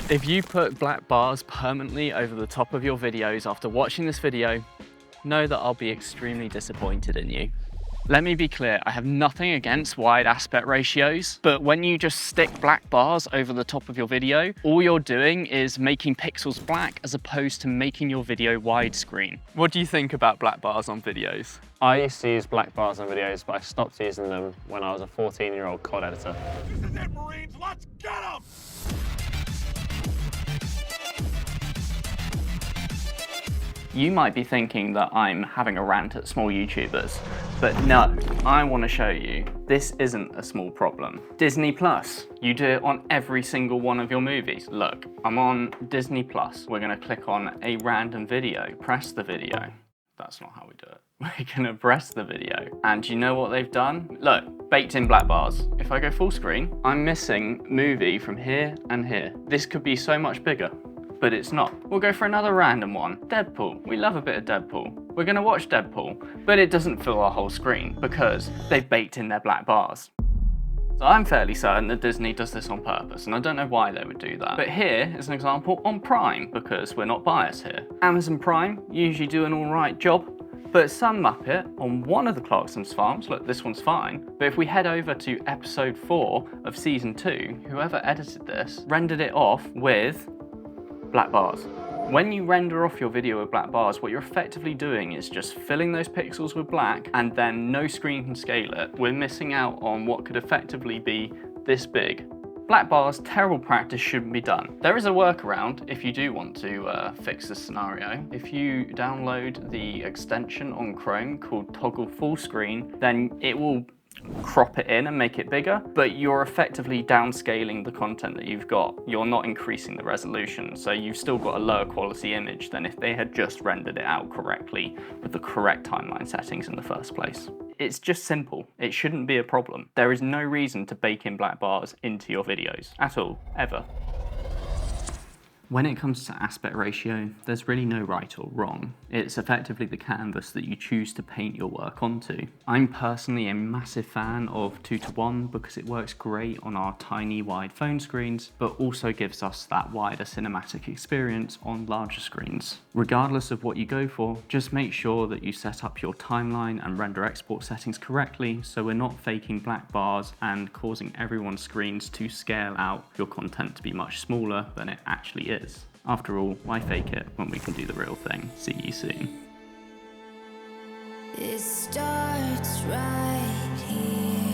If you put black bars permanently over the top of your videos after watching this video, know that I'll be extremely disappointed in you. Let me be clear, I have nothing against wide aspect ratios, but when you just stick black bars over the top of your video, all you're doing is making pixels black as opposed to making your video widescreen. What do you think about black bars on videos? I used to use black bars on videos, but I stopped using them when I was a 14-year-old COD editor. This is it, Marines, let's get them! You might be thinking that I'm having a rant at small YouTubers, but no, I want to show you this isn't a small problem. Disney Plus, you do it on every single one of your movies. Look, I'm on Disney Plus. We're going to click on a random video, press the video. That's not how we do it. We're going to press the video. And you know what they've done? Look, baked in black bars. If I go full screen, I'm missing movie from here and here. This could be so much bigger, but it's not. We'll go for another random one. Deadpool. We love a bit of Deadpool. We're gonna watch Deadpool, but it doesn't fill our whole screen because they've baked in their black bars. So I'm fairly certain that Disney does this on purpose, and I don't know why they would do that. But here is an example on Prime, because we're not biased here. Amazon Prime usually do an all right job, but some Muppet on one of the Clarkson's farms, look, this one's fine, but if we head over to episode 4 of season 2, whoever edited this rendered it off with black bars. When you render off your video with black bars, what you're effectively doing is just filling those pixels with black, and then no screen can scale it. We're missing out on what could effectively be this big. Black bars, terrible practice, shouldn't be done. There is a workaround if you do want to fix this scenario. If you download the extension on Chrome called Toggle Full Screen, then it will crop it in and make it bigger, but you're effectively downscaling the content that you've got. You're not increasing the resolution, so you've still got a lower quality image than if they had just rendered it out correctly with the correct timeline settings in the first place. It's just simple. It shouldn't be a problem. There is no reason to bake in black bars into your videos at all, ever. When it comes to aspect ratio, there's really no right or wrong. It's effectively the canvas that you choose to paint your work onto. I'm personally a massive fan of 2:1 because it works great on our tiny wide phone screens, but also gives us that wider cinematic experience on larger screens. Regardless of what you go for, just make sure that you set up your timeline and render export settings correctly so we're not faking black bars and causing everyone's screens to scale out your content to be much smaller than it actually is. After all, why fake it when we can do the real thing? See you soon. It starts right here.